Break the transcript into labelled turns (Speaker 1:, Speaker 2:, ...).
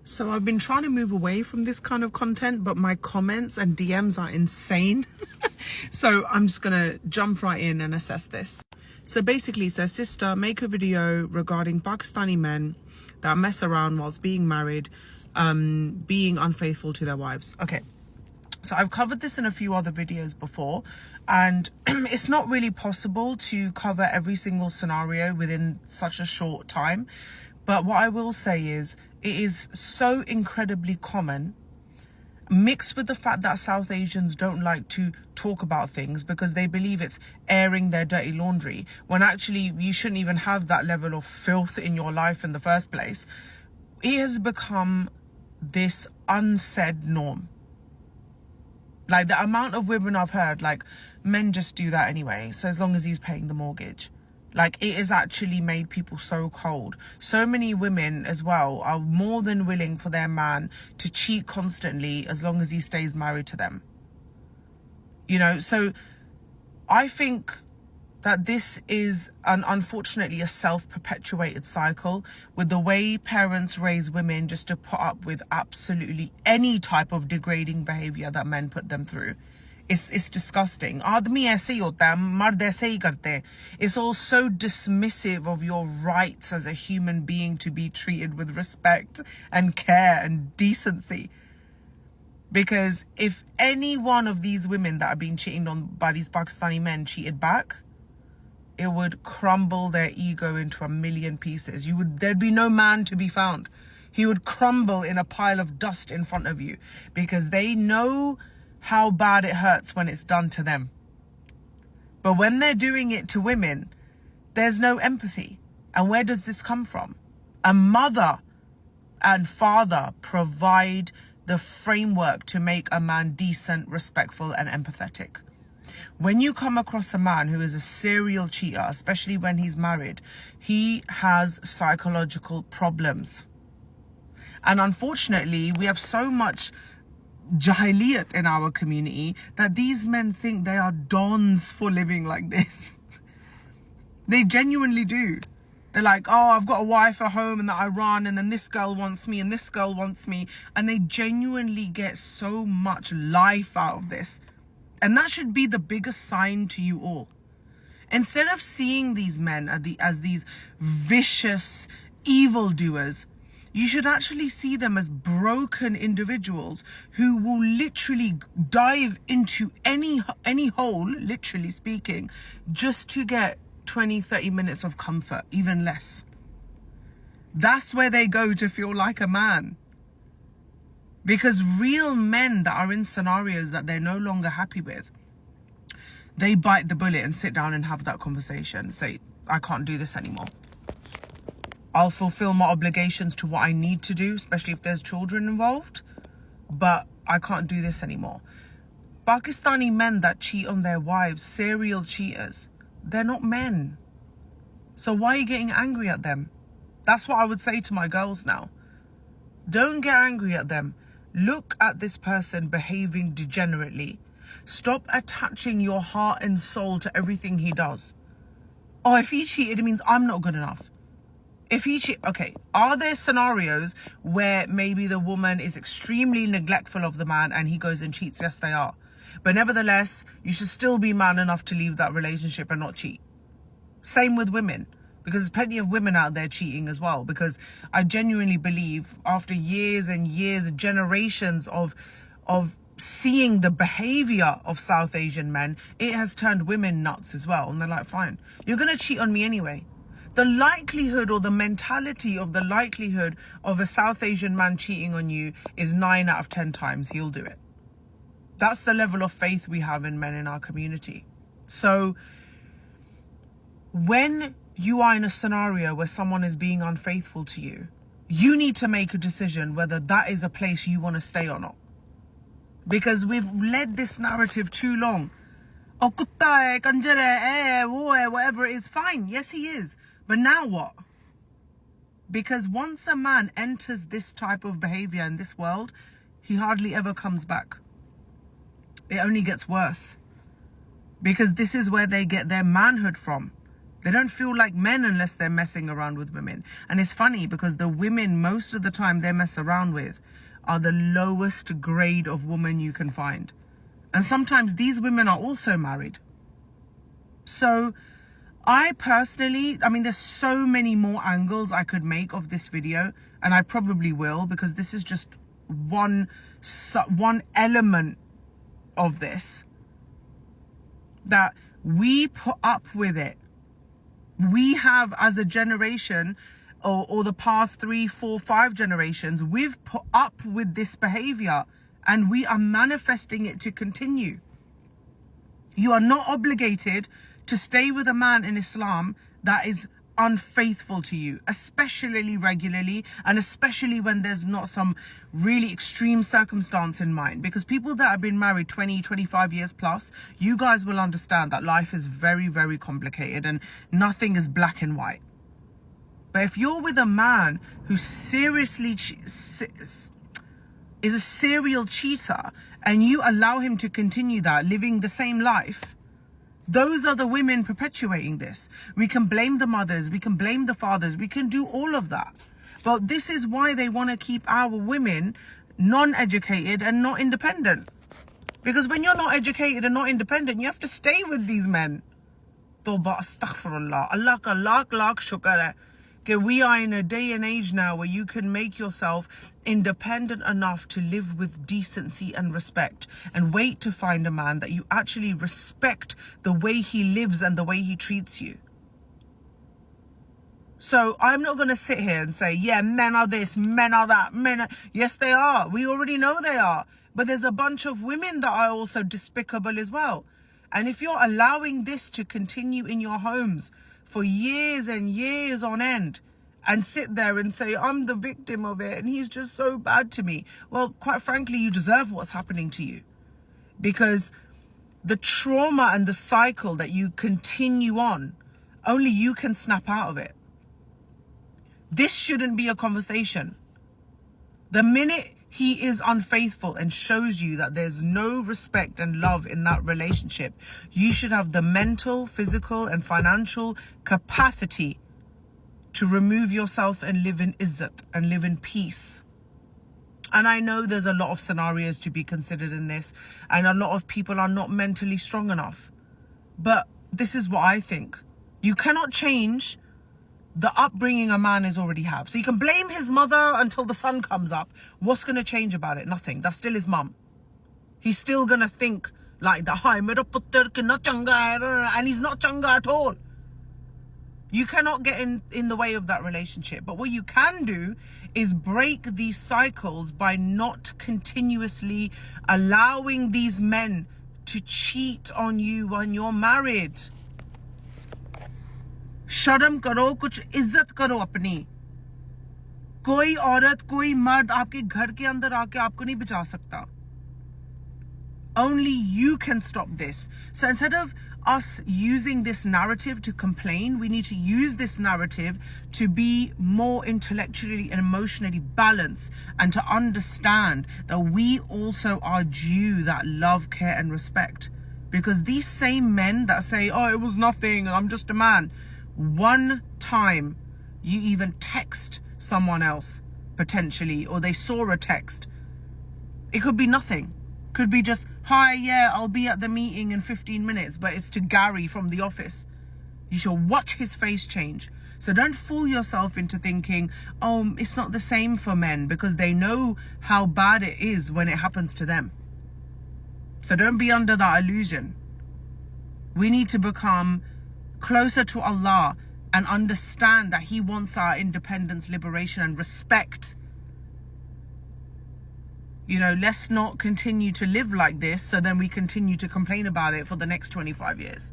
Speaker 1: So I've been trying to move away from this kind of content, but my comments and DMs are insane. So I'm just going to jump right in and assess this. So basically it says, sister, make a video regarding Pakistani men that mess around whilst being married, being unfaithful to their wives. Okay. So I've covered this in a few other videos before, and it's not really possible to cover every single scenario within such a short time. But what I will say is it is so incredibly common, mixed with the fact that South Asians don't like to talk about things because they believe it's airing their dirty laundry, when actually you shouldn't even have that level of filth in your life in the first place. It has become this unsaid norm. Like the amount of women I've heard, like, men just do that anyway, so as long as he's paying the mortgage. Like, it has actually made people so cold. So many women as well are more than willing for their man to cheat constantly as long as he stays married to them. You know, so I think that this is unfortunately a self-perpetuated cycle with the way parents raise women just to put up with absolutely any type of degrading behavior that men put them through. It's disgusting. Aadmi aise hi hota hai, mard aise hi karte hain. It's all so dismissive of your rights as a human being to be treated with respect and care and decency. Because if any one of these women that are being cheated on by these Pakistani men cheated back, it would crumble their ego into a million pieces. There'd be no man to be found. He would crumble in a pile of dust in front of you, because they know how bad it hurts when it's done to them. But when they're doing it to women, there's no empathy. And where does this come from? A mother and father provide the framework to make a man decent, respectful, and empathetic. When you come across a man who is a serial cheater, especially when he's married, he has psychological problems. And unfortunately, we have so much jahiliyat in our community that these men think they are dons for living like this. They genuinely do. They're like, oh, I've got a wife at home and that I run, and then this girl wants me and this girl wants me. And they genuinely get so much life out of this. And that should be the biggest sign to you all. Instead of seeing these men as these vicious evildoers, you should actually see them as broken individuals who will literally dive into any hole, literally speaking, just to get 20, 30 minutes of comfort, even less. That's where they go to feel like a man. Because real men that are in scenarios that they're no longer happy with, they bite the bullet and sit down and have that conversation. Say, I can't do this anymore. I'll fulfill my obligations to what I need to do, especially if there's children involved, but I can't do this anymore. Pakistani men that cheat on their wives, serial cheaters, they're not men. So why are you getting angry at them? That's what I would say to my girls now. Don't get angry at them. Look at this person behaving degenerately. Stop attaching your heart and soul to everything he does. Oh, if he cheated, it means I'm not good enough. If he cheated, okay, are there scenarios where maybe the woman is extremely neglectful of the man and he goes and cheats? Yes, they are. But nevertheless, you should still be man enough to leave that relationship and not cheat. Same with women. Because there's plenty of women out there cheating as well. Because I genuinely believe after years and years, generations of seeing the behavior of South Asian men, it has turned women nuts as well. And they're like, fine, you're going to cheat on me anyway. The likelihood or the mentality of the likelihood of a South Asian man cheating on you is 9 out of 10 times he'll do it. That's the level of faith we have in men in our community. So when you are in a scenario where someone is being unfaithful to you, you need to make a decision whether that is a place you want to stay or not. Because we've led this narrative too long. Oh, kutta hai, kanjar hai, wo hai, whatever it is, fine. Yes, he is. But now what? Because once a man enters this type of behavior in this world, he hardly ever comes back. It only gets worse. Because this is where they get their manhood from. They don't feel like men unless they're messing around with women. And it's funny because the women, most of the time they mess around with, are the lowest grade of woman you can find. And sometimes these women are also married. So I personally, there's so many more angles I could make of this video, and I probably will, because this is just one element of this, that we put up with it. We have, as a generation, or the past 3, 4, 5 generations, we've put up with this behavior, and we are manifesting it to continue. You are not obligated to stay with a man in Islam that is unfaithful to you, especially regularly, and especially when there's not some really extreme circumstance in mind. Because people that have been married 20, 25 years plus, you guys will understand that life is very, very complicated and nothing is black and white. But if you're with a man who seriously is a serial cheater, and you allow him to continue that, living the same life, those are the women perpetuating this. We can blame the mothers, we can blame the fathers, we can do all of that. But this is why they want to keep our women non-educated and not independent. Because when you're not educated and not independent, you have to stay with these men. Toba astaghfirullah. Allah ka lakh shukar hai. We are in a day and age now where you can make yourself independent enough to live with decency and respect, and wait to find a man that you actually respect the way he lives and the way he treats you. So I'm not going to sit here and say, yeah, men are this, men are that, yes, they are. We already know they are. But there's a bunch of women that are also despicable as well. And if you're allowing this to continue in your homes for years and years on end, and sit there and say, I'm the victim of it and he's just so bad to me, well, quite frankly, you deserve what's happening to you. Because the trauma and the cycle that you continue on, only you can snap out of it. This shouldn't be a conversation. The minute he is unfaithful and shows you that there's no respect and love in that relationship, you should have the mental, physical, and financial capacity to remove yourself and live in izzat and live in peace. And I know there's a lot of scenarios to be considered in this, and a lot of people are not mentally strong enough. But this is what I think. You cannot change the upbringing a man is already have. So you can blame his mother until the sun comes up. What's going to change about it? Nothing. That's still his mum. He's still going to think like that. Hi, mera puttar kinna changa hai, and he's not changa at all. You cannot get in the way of that relationship. But what you can do is break these cycles by not continuously allowing these men to cheat on you when you're married. शर्म करो, कुछ इज्जत करो अपनी. कोई औरत, कोई मर्द आपके घर के अंदर आके आपको नहीं बचा सकता. Only you can stop this. So instead of us using this narrative to complain, we need to use this narrative to be more intellectually and emotionally balanced, and to understand that we also are due that love, care, and respect. Because these same men that say, oh, it was nothing, I'm just a man, one time you even text someone else potentially, or they saw a text, it could be nothing. Could be just, hi, yeah, I'll be at the meeting in 15 minutes, but it's to Gary from the office. You should watch his face change. So don't fool yourself into thinking, oh, it's not the same for men, because they know how bad it is when it happens to them. So don't be under that illusion. We need to become closer to Allah and understand that He wants our independence, liberation, and respect. You know, let's not continue to live like this so then we continue to complain about it for the next 25 years.